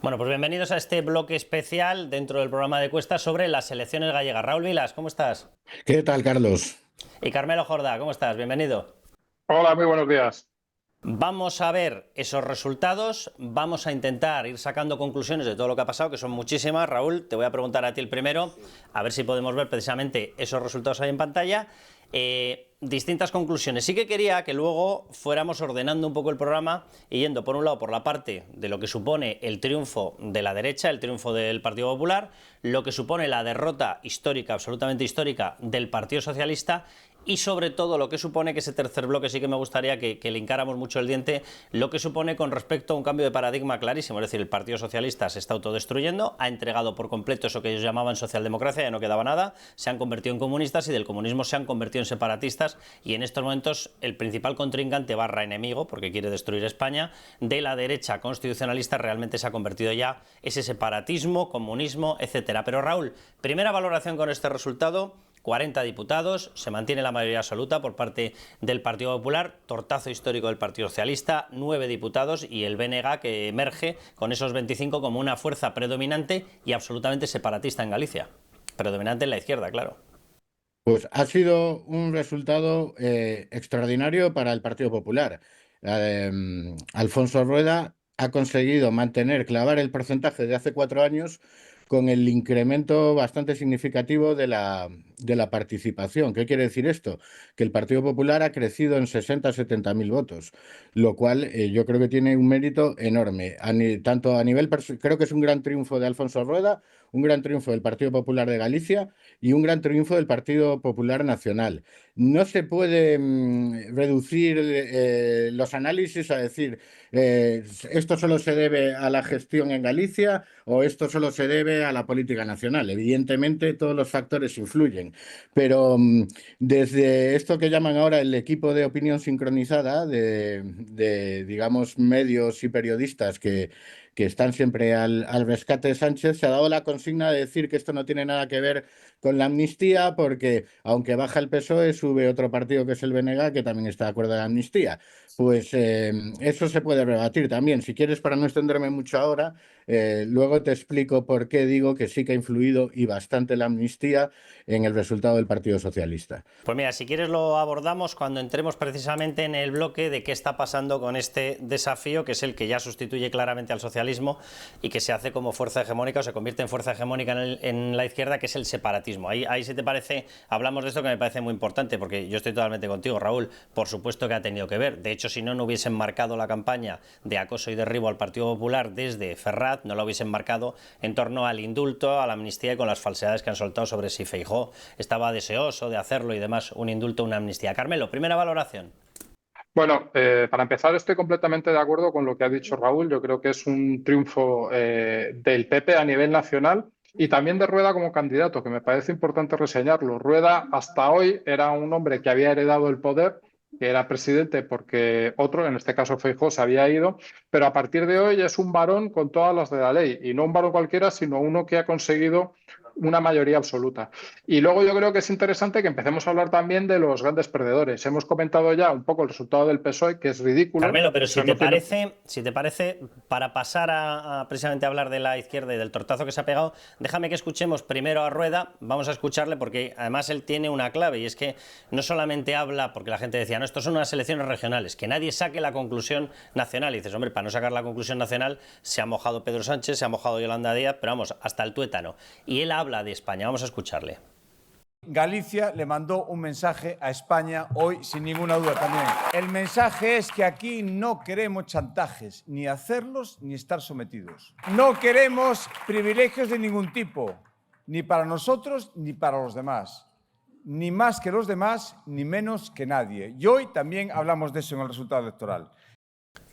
Bueno, pues bienvenidos a este bloque especial dentro del programa de Cuesta sobre las elecciones gallegas. Raúl Vilas, ¿cómo estás? ¿Qué tal, Carlos? Y Carmelo Jordá, ¿cómo estás? Bienvenido. Hola, muy buenos días. Vamos a ver esos resultados, vamos a intentar ir sacando conclusiones de todo lo que ha pasado, que son muchísimas. Raúl, te voy a preguntar a ti el primero, a ver si podemos ver precisamente esos resultados ahí en pantalla. Distintas conclusiones. Sí que quería que luego fuéramos ordenando un poco el programa y yendo por un lado por la parte de lo que supone el triunfo de la derecha, el triunfo del Partido Popular, lo que supone la derrota histórica, absolutamente histórica, del Partido Socialista y sobre todo lo que supone, que ese tercer bloque sí que me gustaría que le hincáramos mucho el diente, lo que supone con respecto a un cambio de paradigma clarísimo. Es decir, el Partido Socialista se está autodestruyendo, ha entregado por completo eso que ellos llamaban socialdemocracia, ya no quedaba nada, se han convertido en comunistas y del comunismo se han convertido en separatistas, y en estos momentos el principal contrincante barra enemigo, porque quiere destruir España, de la derecha constitucionalista realmente se ha convertido ya ese separatismo, comunismo, etcétera. Pero Raúl, primera valoración con este resultado. 40 diputados, se mantiene la mayoría absoluta por parte del Partido Popular, tortazo histórico del Partido Socialista, 9 diputados y el BNG que emerge con esos 25 como una fuerza predominante y absolutamente separatista en Galicia. Predominante en la izquierda, claro. Pues ha sido un resultado extraordinario para el Partido Popular. Alfonso Rueda ha conseguido clavar el porcentaje de hace 4 años con el incremento bastante significativo de la participación. ¿Qué quiere decir esto? Que el Partido Popular ha crecido en 60-70 mil votos, lo cual yo creo que tiene un mérito enorme. Tanto a nivel, creo que es un gran triunfo de Alfonso Rueda, un gran triunfo del Partido Popular de Galicia y un gran triunfo del Partido Popular Nacional. No se puede reducir los análisis a decir esto solo se debe a la gestión en Galicia o esto solo se debe a la política nacional. Evidentemente todos los factores influyen, pero desde esto que llaman ahora el equipo de opinión sincronizada digamos, medios y periodistas que están siempre al rescate de Sánchez, se ha dado la consigna de decir que esto no tiene nada que ver con la amnistía, porque aunque baja el PSOE, sube otro partido que es el BNG, que también está de acuerdo en la amnistía. Pues eso se puede rebatir también. Si quieres, para no extenderme mucho ahora, luego te explico por qué digo que sí que ha influido y bastante la amnistía en el resultado del Partido Socialista. Pues mira, si quieres lo abordamos cuando entremos precisamente en el bloque de qué está pasando con este desafío, que es el que ya sustituye claramente al socialismo y que se hace como fuerza hegemónica o se convierte en fuerza hegemónica en la izquierda, que es el separatismo. Ahí si te parece, hablamos de esto que me parece muy importante, porque yo estoy totalmente contigo, Raúl. Por supuesto que ha tenido que ver. De hecho, si no, no hubiesen marcado la campaña de acoso y derribo al Partido Popular desde Ferraz, no la hubiesen marcado en torno al indulto, a la amnistía y con las falsedades que han soltado sobre si Feijóo estaba deseoso de hacerlo y demás, un indulto, una amnistía. Carmelo, primera valoración. Bueno, para empezar, estoy completamente de acuerdo con lo que ha dicho Raúl. Yo creo que es un triunfo del PP a nivel nacional y también de Rueda como candidato, que me parece importante reseñarlo. Rueda hasta hoy era un hombre que había heredado el poder, que era presidente porque otro, en este caso Feijóo, se había ido, pero a partir de hoy es un varón con todas las de la ley, y no un varón cualquiera, sino uno que ha conseguido una mayoría absoluta. Y luego yo creo que es interesante que empecemos a hablar también de los grandes perdedores. Hemos comentado ya un poco el resultado del PSOE, que es ridículo. Carmelo, pero O sea, no si te parece, para pasar a precisamente hablar de la izquierda y del tortazo que se ha pegado, déjame que escuchemos primero a Rueda. Vamos a escucharle porque además él tiene una clave, y es que no solamente habla, porque la gente decía, no, esto son unas elecciones regionales, que nadie saque la conclusión nacional. Y dices, hombre, para no sacar la conclusión nacional se ha mojado Pedro Sánchez, se ha mojado Yolanda Díaz, pero vamos, hasta el tuétano. Y él habla de España, vamos a escucharle. Galicia le mandó un mensaje a España hoy, sin ninguna duda también. El mensaje es que aquí no queremos chantajes, ni hacerlos ni estar sometidos. No queremos privilegios de ningún tipo, ni para nosotros ni para los demás. Ni más que los demás, ni menos que nadie. Y hoy también hablamos de eso en el resultado electoral.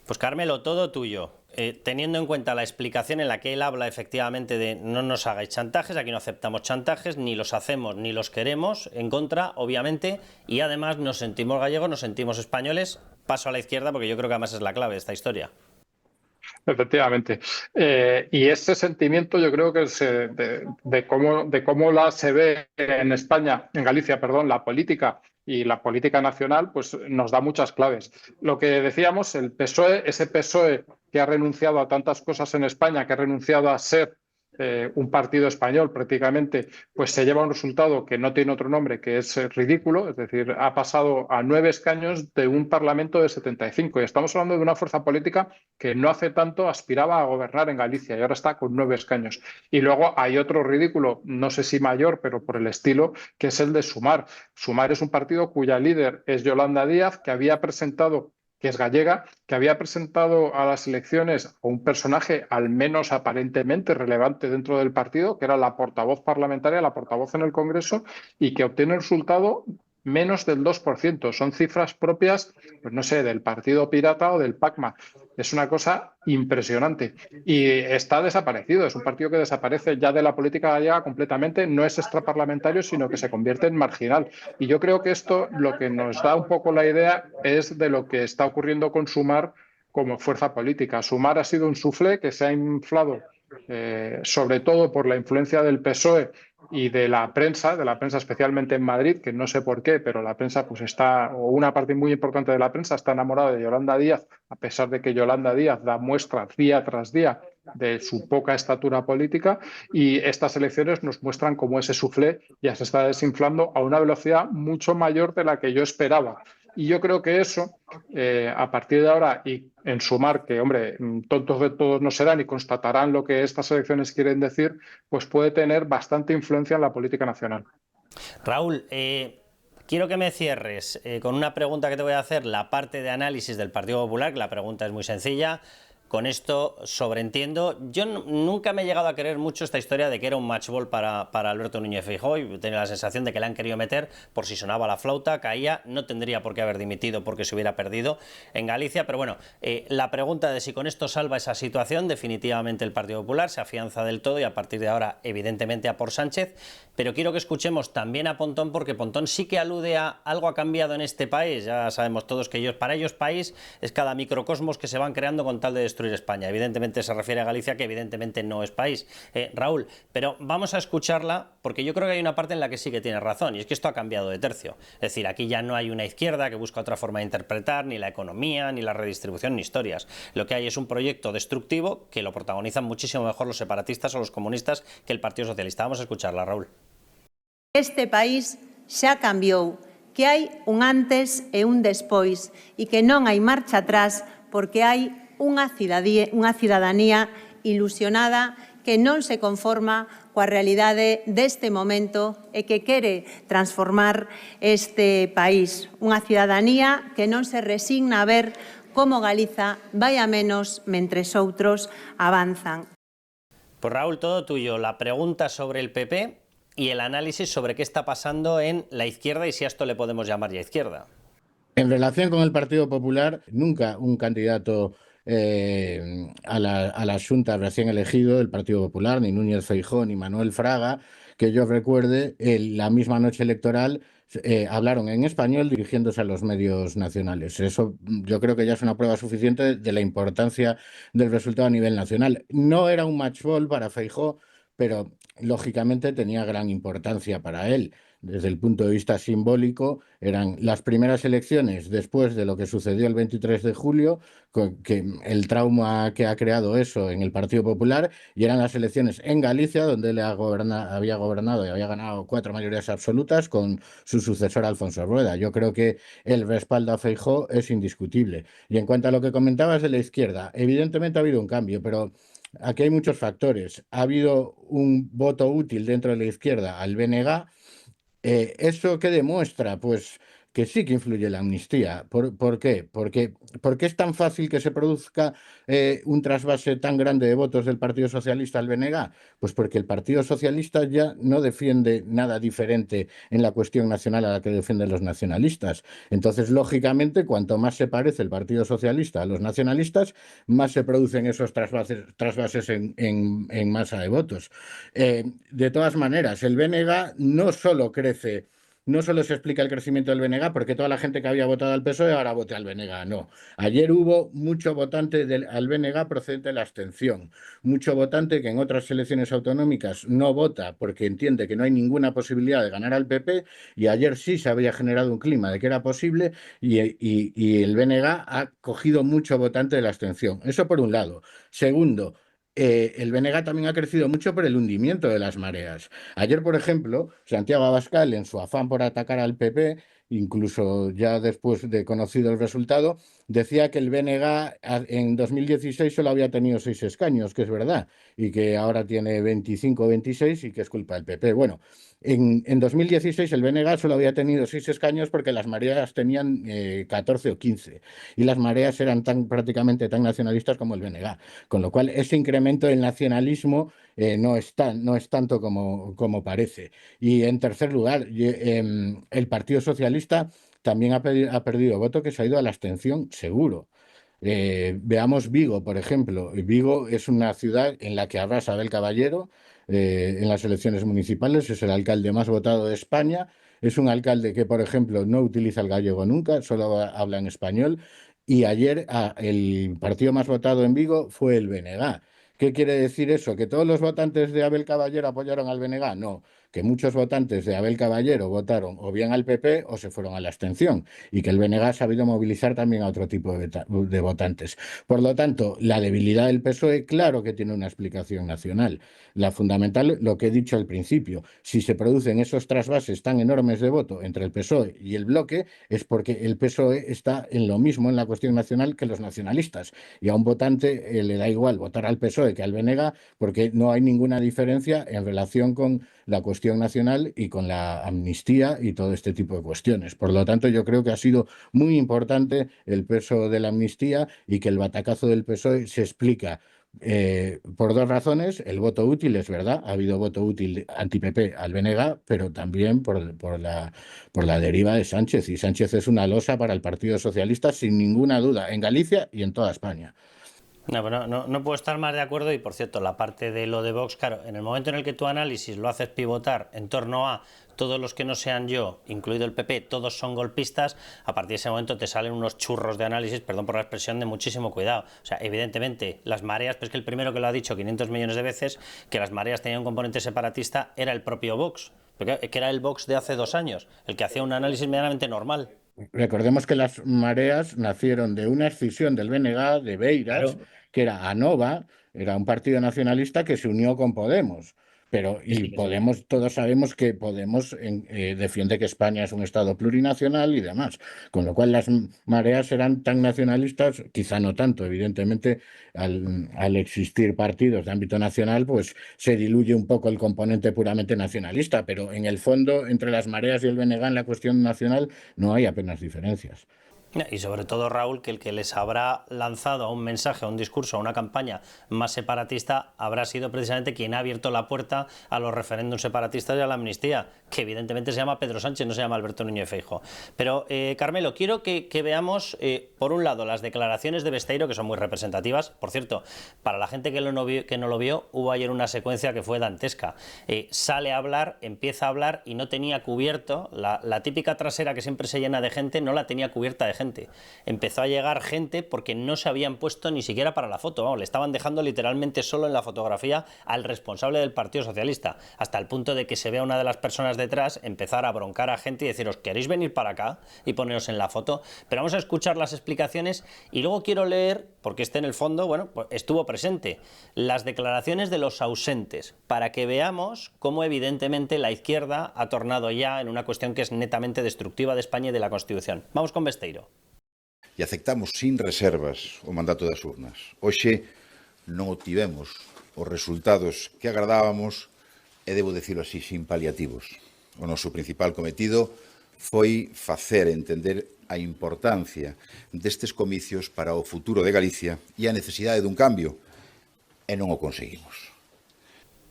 Pues Carmelo, todo tuyo. Teniendo en cuenta la explicación en la que él habla efectivamente de no nos hagáis chantajes, aquí no aceptamos chantajes, ni los hacemos ni los queremos, en contra, obviamente, y además nos sentimos gallegos, nos sentimos españoles. Paso a la izquierda porque yo creo que además es la clave de esta historia. Efectivamente. Y ese sentimiento yo creo que es de cómo se ve en España, en Galicia, perdón, la política y la política nacional, pues nos da muchas claves. Lo que decíamos, el PSOE, ese PSOE que ha renunciado a tantas cosas en España, que ha renunciado a ser un partido español prácticamente, pues se lleva un resultado que no tiene otro nombre, que es ridículo. Es decir, ha pasado a 9 escaños de un Parlamento de 75. Y estamos hablando de una fuerza política que no hace tanto aspiraba a gobernar en Galicia y ahora está con 9 escaños. Y luego hay otro ridículo, no sé si mayor, pero por el estilo, que es el de Sumar. Sumar es un partido cuya líder es Yolanda Díaz, que es gallega, que había presentado a las elecciones a un personaje al menos aparentemente relevante dentro del partido, que era la portavoz parlamentaria, la portavoz en el Congreso, y que obtiene el resultado menos del 2%. Son cifras propias, pues no sé, del Partido Pirata o del PACMA. Es una cosa impresionante. Y está desaparecido. Es un partido que desaparece ya de la política gallega completamente. No es extraparlamentario, sino que se convierte en marginal. Y yo creo que esto lo que nos da un poco la idea es de lo que está ocurriendo con Sumar como fuerza política. Sumar ha sido un suflé que se ha inflado sobre todo por la influencia del PSOE y de la prensa especialmente en Madrid, que no sé por qué, pero la prensa pues está, o una parte muy importante de la prensa está enamorada de Yolanda Díaz, a pesar de que Yolanda Díaz da muestra día tras día de su poca estatura política, y estas elecciones nos muestran cómo ese suflé ya se está desinflando a una velocidad mucho mayor de la que yo esperaba. Y yo creo que eso, a partir de ahora, y en Sumar, que, hombre, tontos de todos no serán y constatarán lo que estas elecciones quieren decir, pues puede tener bastante influencia en la política nacional. Raúl, quiero que me cierres con una pregunta que te voy a hacer, la parte de análisis del Partido Popular, que la pregunta es muy sencilla. Con esto sobreentiendo. Yo nunca me he llegado a creer mucho esta historia de que era un match ball para Alberto Núñez Feijóo, y tenía la sensación de que le han querido meter por si sonaba la flauta, caía, no tendría por qué haber dimitido porque se hubiera perdido en Galicia, pero bueno, la pregunta de si con esto salva esa situación, definitivamente el Partido Popular se afianza del todo y a partir de ahora evidentemente a por Sánchez, pero quiero que escuchemos también a Pontón, porque Pontón sí que alude a algo ha cambiado en este país. Ya sabemos todos que para ellos país es cada microcosmos que se van creando con tal de destruir España. Evidentemente se refiere a Galicia, que evidentemente no es país. Raúl, pero vamos a escucharla porque yo creo que hay una parte en la que sí que tiene razón, y es que esto ha cambiado de tercio. Es decir, aquí ya no hay una izquierda que busca otra forma de interpretar ni la economía, ni la redistribución, ni historias. Lo que hay es un proyecto destructivo que lo protagonizan muchísimo mejor los separatistas o los comunistas que el Partido Socialista. Vamos a escucharla, Raúl. Este país xa cambiou, que hai un antes e un despois e que non hai marcha atrás porque hai unha cidadanía ilusionada que non se conforma coa realidade deste momento e que quere transformar este país. Unha cidadanía que non se resigna a ver como Galiza vai a menos mentres outros avanzan. Pues Raúl, todo tuyo. La pregunta sobre el PP y el análisis sobre qué está pasando en la izquierda y si a esto le podemos llamar ya izquierda. En relación con el Partido Popular, nunca un candidato a la Xunta recién elegido del Partido Popular, ni Núñez Feijóo ni Manuel Fraga, que yo recuerde, la misma noche electoral hablaron en español dirigiéndose a los medios nacionales. Eso yo creo que ya es una prueba suficiente de la importancia del resultado a nivel nacional. No era un match ball para Feijóo, pero lógicamente tenía gran importancia para él. Desde el punto de vista simbólico, eran las primeras elecciones después de lo que sucedió el 23 de julio, que el trauma que ha creado eso en el Partido Popular, y eran las elecciones en Galicia, donde él había gobernado y había ganado 4 mayorías absolutas con su sucesor Alfonso Rueda. Yo creo que el respaldo a Feijóo es indiscutible. Y en cuanto a lo que comentabas de la izquierda, evidentemente ha habido un cambio, pero aquí hay muchos factores. Ha habido un voto útil dentro de la izquierda al BNG. ¿Eso qué demuestra? Pues que sí que influye la amnistía. ¿Por qué? ¿Por qué es tan fácil que se produzca un trasvase tan grande de votos del Partido Socialista al BNG? Pues porque el Partido Socialista ya no defiende nada diferente en la cuestión nacional a la que defienden los nacionalistas. Entonces, lógicamente, cuanto más se parece el Partido Socialista a los nacionalistas, más se producen esos trasvases en masa de votos. De todas maneras, el BNG no solo crece no solo se explica el crecimiento del BNG porque toda la gente que había votado al PSOE ahora vote al BNG, no. Ayer hubo mucho votante al BNG procedente de la abstención, mucho votante que en otras elecciones autonómicas no vota porque entiende que no hay ninguna posibilidad de ganar al PP, y ayer sí se había generado un clima de que era posible, y el BNG ha cogido mucho votante de la abstención. Eso por un lado. Segundo, el BNG también ha crecido mucho por el hundimiento de las mareas. Ayer, por ejemplo, Santiago Abascal, en su afán por atacar al PP, incluso ya después de conocido el resultado, decía que el BNG en 2016 solo había tenido 6 escaños, que es verdad, y que ahora tiene 25 o 26 y que es culpa del PP. Bueno, en 2016 el BNG solo había tenido 6 escaños porque las mareas tenían 14 o 15, y las mareas eran prácticamente tan nacionalistas como el BNG, con lo cual ese incremento del nacionalismo no es tanto como parece. Y en tercer lugar, el Partido Socialista también ha perdido voto, que se ha ido a la abstención seguro. Veamos Vigo, por ejemplo. Vigo es una ciudad en la que arrasa Abel Caballero en las elecciones municipales, es el alcalde más votado de España, es un alcalde que, por ejemplo, no utiliza el gallego nunca, solo habla en español, y ayer el partido más votado en Vigo fue el BNG. ¿Qué quiere decir eso? ¿Que todos los votantes de Abel Caballero apoyaron al BNG? No, que muchos votantes de Abel Caballero votaron o bien al PP o se fueron a la abstención, y que el BNG ha sabido movilizar también a otro tipo de votantes. Por lo tanto, la debilidad del PSOE, claro que tiene una explicación nacional. La fundamental, lo que he dicho al principio, si se producen esos trasvases tan enormes de voto entre el PSOE y el bloque, es porque el PSOE está en lo mismo en la cuestión nacional que los nacionalistas, y a un votante le da igual votar al PSOE que al BNG porque no hay ninguna diferencia en relación con la cuestión nacional y con la amnistía y todo este tipo de cuestiones. Por lo tanto, yo creo que ha sido muy importante el peso de la amnistía, y que el batacazo del PSOE se explica por 2 razones. El voto útil, es verdad, ha habido voto útil anti-PP al BNG, pero también por la deriva de Sánchez, y Sánchez es una losa para el Partido Socialista sin ninguna duda, en Galicia y en toda España. No puedo estar más de acuerdo. Y por cierto, la parte de lo de Vox, claro, en el momento en el que tu análisis lo haces pivotar en torno a todos los que no sean yo, incluido el PP, todos son golpistas, a partir de ese momento te salen unos churros de análisis, perdón por la expresión, de muchísimo cuidado. O sea, evidentemente, las mareas, pero es que el primero que lo ha dicho 500 millones de veces, que las mareas tenían un componente separatista, era el propio Vox, que era el Vox de hace 2 años, el que hacía un análisis medianamente normal. Recordemos que las mareas nacieron de una escisión del BNG de Beiras, claro, que era ANOVA, era un partido nacionalista que se unió con Podemos. Y Podemos, todos sabemos que Podemos defiende que España es un Estado plurinacional y demás, con lo cual las mareas eran tan nacionalistas, quizá no tanto, evidentemente al existir partidos de ámbito nacional, pues se diluye un poco el componente puramente nacionalista, pero en el fondo, entre las mareas y el BNG en la cuestión nacional no hay apenas diferencias. Y sobre todo, Raúl, que el que les habrá lanzado a un mensaje, a un discurso, a una campaña más separatista habrá sido precisamente quien ha abierto la puerta a los referéndums separatistas y a la amnistía, que evidentemente se llama Pedro Sánchez, no se llama Alberto Núñez Feijóo. Pero, Carmelo, quiero que veamos, por un lado, las declaraciones de Besteiro, que son muy representativas. Por cierto, para la gente que no lo vio, hubo ayer una secuencia que fue dantesca. Sale a hablar, empieza a hablar y no tenía cubierto, la típica trasera que siempre se llena de gente, no la tenía cubierta de gente. Empezó a llegar gente porque no se habían puesto ni siquiera para la foto. Vamos, le estaban dejando literalmente solo en la fotografía al responsable del Partido Socialista, hasta el punto de que se vea una de las personas detrás empezar a broncar a gente y decir: ¿os queréis venir para acá y poneros en la foto? Pero vamos a escuchar las explicaciones y luego quiero leer, porque en el fondo, bueno, pues estuvo presente, las declaraciones de los ausentes, para que veamos cómo evidentemente la izquierda ha tornado ya en una cuestión que es netamente destructiva de España y de la Constitución. Vamos con Besteiro. E aceptamos sin reservas o mandato das urnas. Hoxe non obtivemos os resultados que agradábamos e, debo dicilo así, sin paliativos. O noso principal cometido foi facer entender a importancia destes comicios para o futuro de Galicia e a necesidade dun cambio, e non o conseguimos.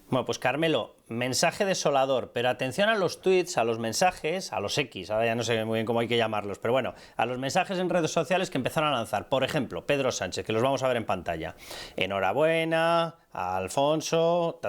Bueno, pues Carmelo, mensaje desolador, pero atención a los tweets, a los mensajes, a los X, ahora ya no sé muy bien cómo hay que llamarlos, pero bueno, a los mensajes en redes sociales que empezaron a lanzar. Por ejemplo, Pedro Sánchez, que los vamos a ver en pantalla. Enhorabuena a Alfonso,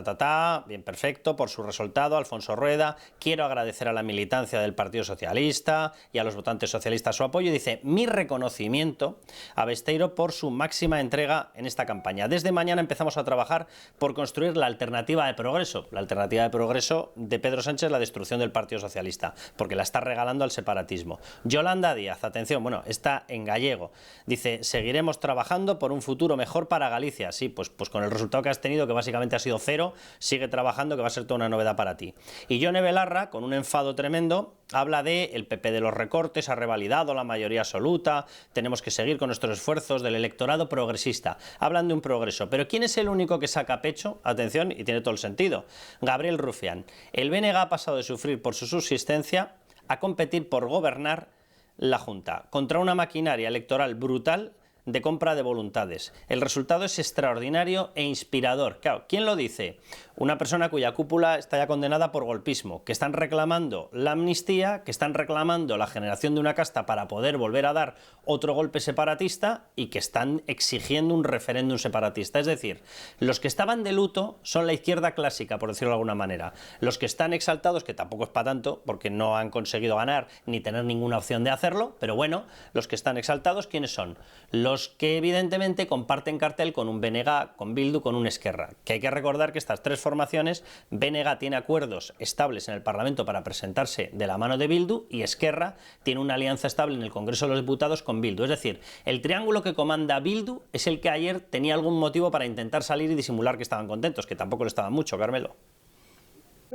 bien, perfecto, por su resultado, Alfonso Rueda. Quiero agradecer a la militancia del Partido Socialista y a los votantes socialistas su apoyo. Dice, mi reconocimiento a Besteiro por su máxima entrega en esta campaña. Desde mañana empezamos a trabajar por construir la alternativa de progreso. La alternativa de progreso de Pedro Sánchez es la destrucción del Partido Socialista, porque la está regalando al separatismo. Yolanda Díaz, atención, bueno, está en gallego. Dice, seguiremos trabajando por un futuro mejor para Galicia. Sí, pues con el resultado que has tenido, que básicamente ha sido 0, sigue trabajando, que va a ser toda una novedad para ti. Y Yone Belarra, con un enfado tremendo, habla de el PP de los recortes, ha revalidado la mayoría absoluta, tenemos que seguir con nuestros esfuerzos del electorado progresista. Hablan de un progreso, pero ¿quién es el único que saca pecho? Atención, y tiene todo el sentido. Gabriel Rufián. El BNG ha pasado de sufrir por su subsistencia a competir por gobernar la Junta, contra una maquinaria electoral brutal de compra de voluntades. El resultado es extraordinario e inspirador. Claro, ¿quién lo dice? Una persona cuya cúpula está ya condenada por golpismo, que están reclamando la amnistía, que están reclamando la generación de una casta para poder volver a dar otro golpe separatista y que están exigiendo un referéndum separatista. Es decir, los que estaban de luto son la izquierda clásica, por decirlo de alguna manera. Los que están exaltados, que tampoco es para tanto, porque no han conseguido ganar ni tener ninguna opción de hacerlo, pero bueno, los que están exaltados, ¿quiénes son? Los que evidentemente comparten cartel con un BNG, con Bildu, con un Esquerra. Que hay que recordar que estas tres formaciones, BNG tiene acuerdos estables en el Parlamento para presentarse de la mano de Bildu y Esquerra tiene una alianza estable en el Congreso de los Diputados con Bildu. Es decir, el triángulo que comanda Bildu es el que ayer tenía algún motivo para intentar salir y disimular que estaban contentos, que tampoco lo estaban mucho, Carmelo.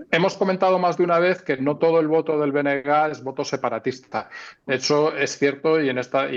Hemos comentado más de una vez que no todo el voto del BNG es voto separatista. Eso es cierto y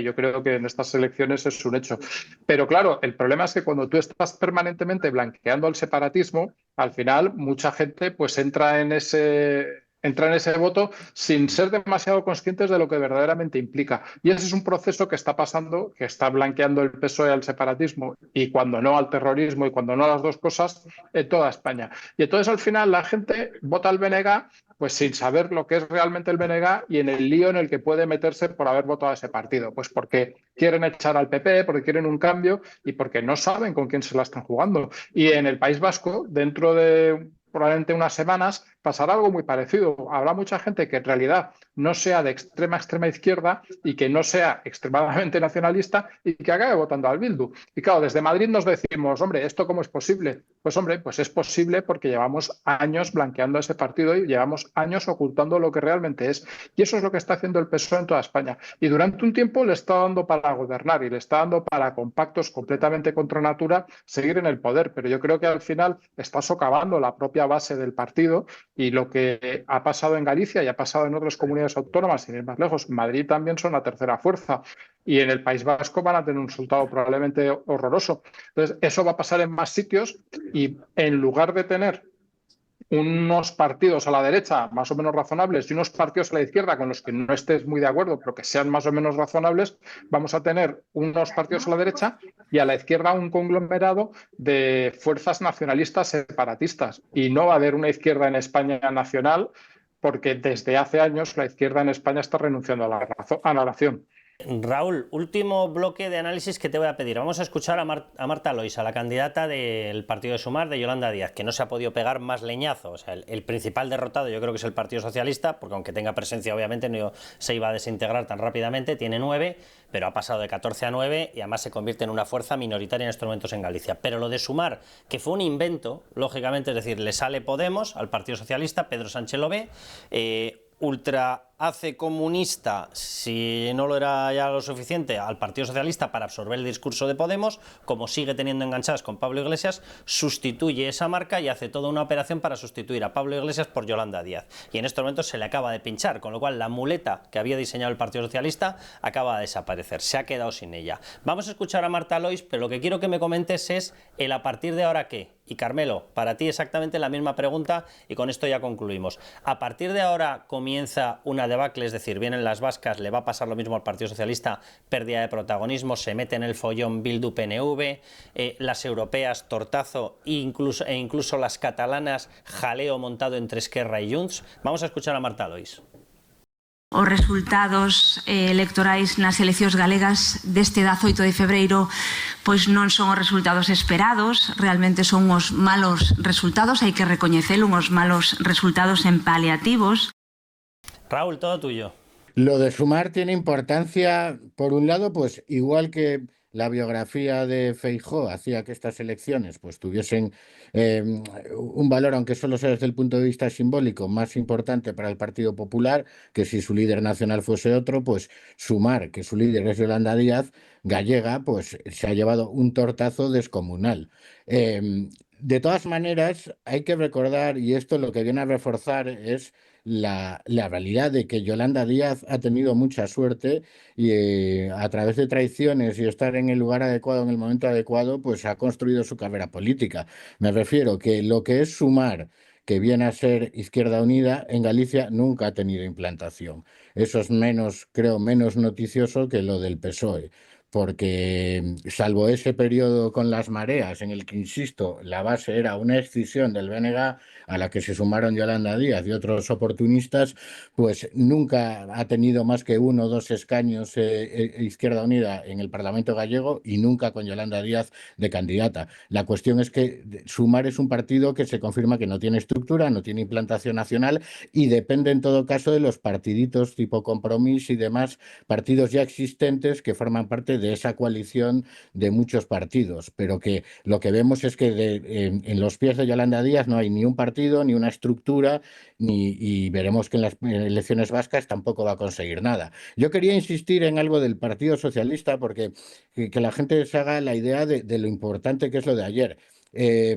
yo creo que en estas elecciones es un hecho. Pero claro, el problema es que cuando tú estás permanentemente blanqueando al separatismo, al final mucha gente pues entra en ese voto sin ser demasiado conscientes de lo que verdaderamente implica. Y ese es un proceso que está pasando, que está blanqueando el PSOE al separatismo y cuando no al terrorismo y cuando no a las dos cosas en toda España. Y entonces al final la gente vota al BNG pues sin saber lo que es realmente el BNG y en el lío en el que puede meterse por haber votado a ese partido. Pues porque quieren echar al PP, porque quieren un cambio y porque no saben con quién se la están jugando. Y en el País Vasco, dentro de probablemente unas semanas, pasará algo muy parecido. Habrá mucha gente que en realidad no sea de extrema izquierda y que no sea extremadamente nacionalista y que acabe votando al Bildu. Y claro, desde Madrid nos decimos, hombre, ¿esto cómo es posible? Pues hombre, pues es posible porque llevamos años blanqueando ese partido y llevamos años ocultando lo que realmente es. Y eso es lo que está haciendo el PSOE en toda España. Y durante un tiempo le está dando para gobernar y le está dando para, con pactos completamente contra natura, seguir en el poder. Pero yo creo que al final está socavando la propia base del partido y lo que ha pasado en Galicia y ha pasado en otras comunidades autónomas, sin ir más lejos, Madrid también son la tercera fuerza y en el País Vasco van a tener un resultado probablemente horroroso. Entonces, eso va a pasar en más sitios y en lugar de tener unos partidos a la derecha más o menos razonables y unos partidos a la izquierda con los que no estés muy de acuerdo, pero que sean más o menos razonables, vamos a tener unos partidos a la derecha y a la izquierda un conglomerado de fuerzas nacionalistas separatistas. Y no va a haber una izquierda en España nacional porque desde hace años la izquierda en España está renunciando a la nación. Raúl, último bloque de análisis que te voy a pedir. Vamos a escuchar a Marta Lois, a la candidata del partido de Sumar, de Yolanda Díaz, que no se ha podido pegar más leñazo. O sea, el principal derrotado yo creo que es el Partido Socialista, porque aunque tenga presencia obviamente no se iba a desintegrar tan rápidamente, tiene 9, pero ha pasado de 14 a 9 y además se convierte en una fuerza minoritaria en estos momentos en Galicia. Pero lo de Sumar, que fue un invento, lógicamente, es decir, le sale Podemos al Partido Socialista, Pedro Sánchez lo ve, ultra hace comunista, si no lo era ya lo suficiente, al Partido Socialista para absorber el discurso de Podemos, como sigue teniendo enganchadas con Pablo Iglesias, sustituye esa marca y hace toda una operación para sustituir a Pablo Iglesias por Yolanda Díaz. Y en estos momentos se le acaba de pinchar, con lo cual la muleta que había diseñado el Partido Socialista acaba de desaparecer, se ha quedado sin ella. Vamos a escuchar a Marta Lois, pero lo que quiero que me comentes es el a partir de ahora qué. Y Carmelo, para ti exactamente la misma pregunta y con esto ya concluimos. ¿A partir de ahora comienza una una debacle, es decir, vienen las vascas, le va a pasar lo mismo al Partido Socialista, pérdida de protagonismo, se mete en el follón Bildu-PNV, las europeas, tortazo, e incluso las catalanas, jaleo montado entre Esquerra y Junts. Vamos a escuchar a Marta Lois. Os resultados electorais nas eleccións galegas deste 18 de febreiro pois non son os resultados esperados, realmente son os malos resultados, hai que recoñecelo, uns malos resultados en paliativos. Raúl, todo tuyo. Lo de Sumar tiene importancia, por un lado, pues igual que la biografía de Feijóo hacía que estas elecciones pues tuviesen un valor, aunque solo sea desde el punto de vista simbólico, más importante para el Partido Popular, que si su líder nacional fuese otro, pues Sumar, que su líder es Yolanda Díaz, gallega, pues se ha llevado un tortazo descomunal. De todas maneras, hay que recordar, y esto lo que viene a reforzar es la realidad de que Yolanda Díaz ha tenido mucha suerte y a través de traiciones y estar en el lugar adecuado, en el momento adecuado, pues ha construido su carrera política. Me refiero que lo que es Sumar, que viene a ser Izquierda Unida, en Galicia nunca ha tenido implantación. Eso es menos, creo, menos noticioso que lo del PSOE. Porque salvo ese periodo con las mareas en el que, insisto, la base era una escisión del BNG a la que se sumaron Yolanda Díaz y otros oportunistas, pues nunca ha tenido más que 1 o 2 escaños Izquierda Unida en el Parlamento gallego y nunca con Yolanda Díaz de candidata. La cuestión es que Sumar es un partido que se confirma que no tiene estructura, no tiene implantación nacional y depende en todo caso de los partiditos tipo Compromís y demás partidos ya existentes que forman parte de esa coalición de muchos partidos, pero que lo que vemos es que en los pies de Yolanda Díaz no hay ni un partido, ni una estructura, y veremos que en las elecciones vascas tampoco va a conseguir nada. Yo quería insistir en algo del Partido Socialista, porque que la gente se haga la idea de lo importante que es lo de ayer.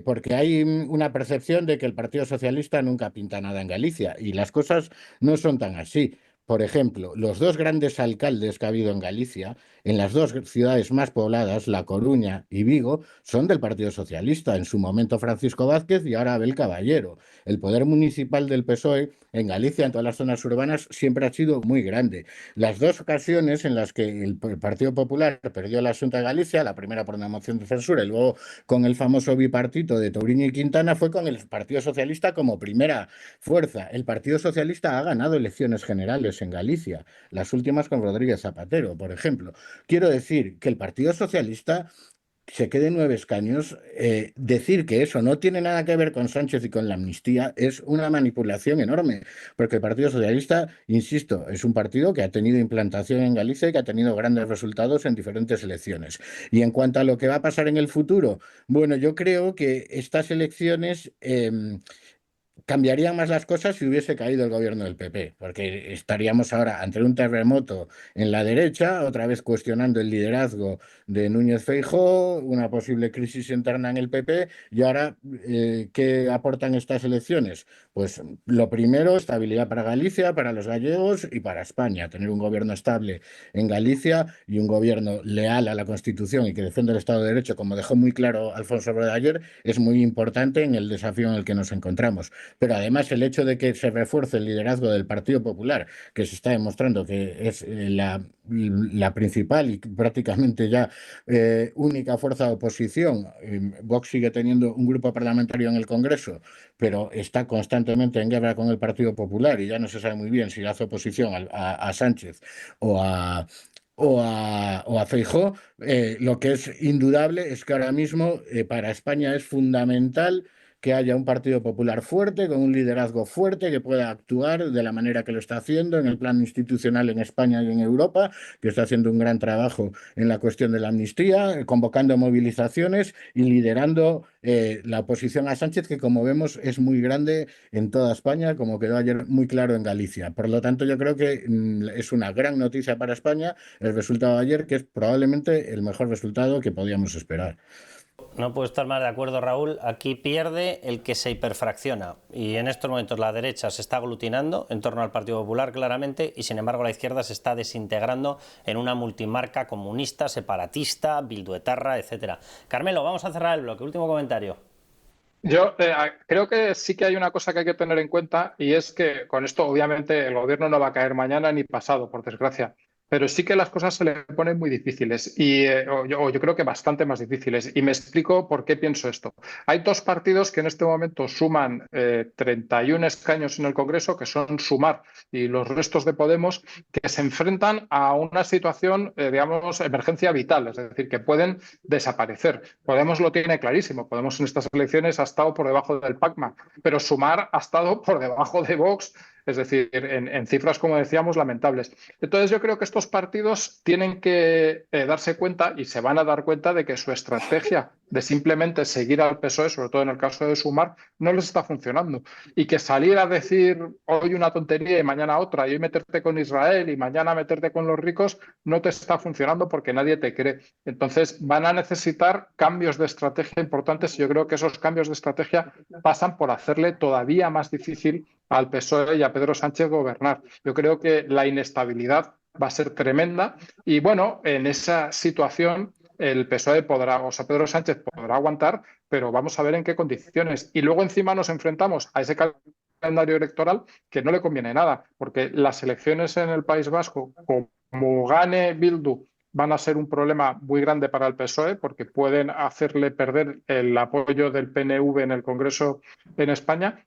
Porque hay una percepción de que el Partido Socialista nunca pinta nada en Galicia, y las cosas no son tan así. Por ejemplo, los 2 grandes alcaldes que ha habido en Galicia, en las 2 ciudades más pobladas, La Coruña y Vigo, son del Partido Socialista. En su momento Francisco Vázquez y ahora Abel Caballero. El poder municipal del PSOE en Galicia, en todas las zonas urbanas, siempre ha sido muy grande. Las 2 ocasiones en las que el Partido Popular perdió la Xunta de Galicia, la primera por una moción de censura y luego con el famoso bipartito de Touriño y Quintana, fue con el Partido Socialista como primera fuerza. El Partido Socialista ha ganado elecciones generales en Galicia, las últimas con Rodríguez Zapatero, por ejemplo. Quiero decir que el Partido Socialista se quede 9 escaños, decir que eso no tiene nada que ver con Sánchez y con la amnistía es una manipulación enorme, porque el Partido Socialista, insisto, es un partido que ha tenido implantación en Galicia y que ha tenido grandes resultados en diferentes elecciones. Y en cuanto a lo que va a pasar en el futuro, bueno, yo creo que estas elecciones cambiarían más las cosas si hubiese caído el gobierno del PP, porque estaríamos ahora ante un terremoto en la derecha, otra vez cuestionando el liderazgo de Núñez Feijóo, una posible crisis interna en el PP, y ahora, ¿qué aportan estas elecciones? Pues lo primero, estabilidad para Galicia, para los gallegos y para España, tener un gobierno estable en Galicia y un gobierno leal a la Constitución y que defiende el Estado de Derecho, como dejó muy claro Alfonso Rueda ayer, es muy importante en el desafío en el que nos encontramos. Pero además el hecho de que se refuerce el liderazgo del Partido Popular, que se está demostrando que es la principal y prácticamente ya única fuerza de oposición. Vox sigue teniendo un grupo parlamentario en el Congreso, pero está constantemente en guerra con el Partido Popular y ya no se sabe muy bien si hace oposición a Sánchez o a Feijóo. Lo que es indudable es que ahora mismo para España es fundamental que haya un Partido Popular fuerte, con un liderazgo fuerte, que pueda actuar de la manera que lo está haciendo en el plano institucional en España y en Europa, que está haciendo un gran trabajo en la cuestión de la amnistía, convocando movilizaciones y liderando la oposición a Sánchez, que como vemos es muy grande en toda España, como quedó ayer muy claro en Galicia. Por lo tanto, yo creo que es una gran noticia para España el resultado de ayer, que es probablemente el mejor resultado que podíamos esperar. No puedo estar más de acuerdo, Raúl. Aquí pierde el que se hiperfracciona y en estos momentos la derecha se está aglutinando en torno al Partido Popular claramente y sin embargo la izquierda se está desintegrando en una multimarca comunista, separatista, bilduetarra, etcétera. Carmelo, vamos a cerrar el bloque. Último comentario. Yo creo que sí que hay una cosa que hay que tener en cuenta y es que con esto obviamente el gobierno no va a caer mañana ni pasado, por desgracia, pero sí que las cosas se le ponen muy difíciles y yo creo que bastante más difíciles. Y me explico por qué pienso esto. Hay dos partidos que en este momento suman 31 escaños en el Congreso, que son Sumar y los restos de Podemos, que se enfrentan a una situación, digamos, emergencia vital, es decir, que pueden desaparecer. Podemos lo tiene clarísimo. Podemos en estas elecciones ha estado por debajo del PACMA, pero Sumar ha estado por debajo de Vox, es decir, en cifras, como decíamos, lamentables. Entonces yo creo que estos partidos tienen que darse cuenta y se van a dar cuenta de que su estrategia de simplemente seguir al PSOE, sobre todo en el caso de Sumar, no les está funcionando. Y que salir a decir hoy una tontería y mañana otra, y hoy meterte con Israel y mañana meterte con los ricos, no te está funcionando porque nadie te cree. Entonces van a necesitar cambios de estrategia importantes y yo creo que esos cambios de estrategia pasan por hacerle todavía más difícil al PSOE y a Pedro Sánchez gobernar. Yo creo que la inestabilidad va a ser tremenda y bueno, en esa situación el PSOE podrá, o sea, Pedro Sánchez podrá aguantar, pero vamos a ver en qué condiciones. Y luego encima nos enfrentamos a ese calendario electoral que no le conviene nada, porque las elecciones en el País Vasco, como gane Bildu, van a ser un problema muy grande para el PSOE porque pueden hacerle perder el apoyo del PNV en el Congreso en España.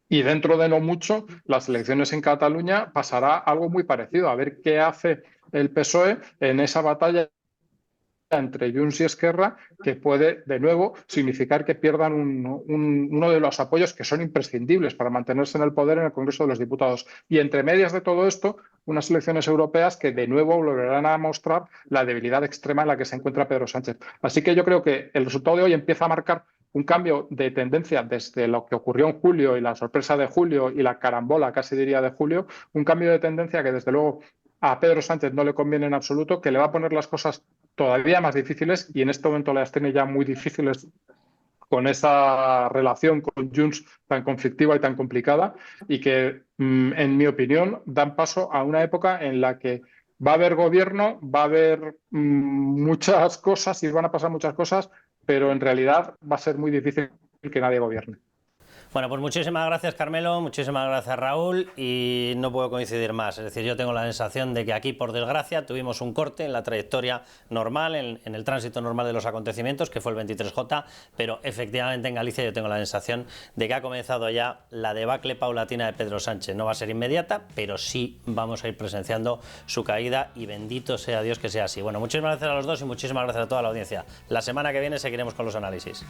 Y dentro de no mucho, las elecciones en Cataluña pasará algo muy parecido. A ver qué hace el PSOE en esa batalla entre Junts y Esquerra, que puede, de nuevo, significar que pierdan uno de los apoyos que son imprescindibles para mantenerse en el poder en el Congreso de los Diputados. Y entre medias de todo esto, unas elecciones europeas que de nuevo volverán a mostrar la debilidad extrema en la que se encuentra Pedro Sánchez. Así que yo creo que el resultado de hoy empieza a marcar un cambio de tendencia desde lo que ocurrió en julio y la sorpresa de julio y la carambola, casi diría, de julio, un cambio de tendencia que desde luego a Pedro Sánchez no le conviene en absoluto, que le va a poner las cosas todavía más difíciles y en este momento las tiene ya muy difíciles con esa relación con Junts tan conflictiva y tan complicada y que, en mi opinión, dan paso a una época en la que va a haber gobierno, va a haber muchas cosas y van a pasar muchas cosas, pero en realidad va a ser muy difícil que nadie gobierne. Bueno, pues muchísimas gracias, Carmelo, muchísimas gracias, Raúl, y no puedo coincidir más. Es decir, yo tengo la sensación de que aquí, por desgracia, tuvimos un corte en la trayectoria normal, en el tránsito normal de los acontecimientos, que fue el 23J, pero efectivamente en Galicia yo tengo la sensación de que ha comenzado ya la debacle paulatina de Pedro Sánchez. No va a ser inmediata, pero sí vamos a ir presenciando su caída y bendito sea Dios que sea así. Bueno, muchísimas gracias a los dos y muchísimas gracias a toda la audiencia. La semana que viene seguiremos con los análisis.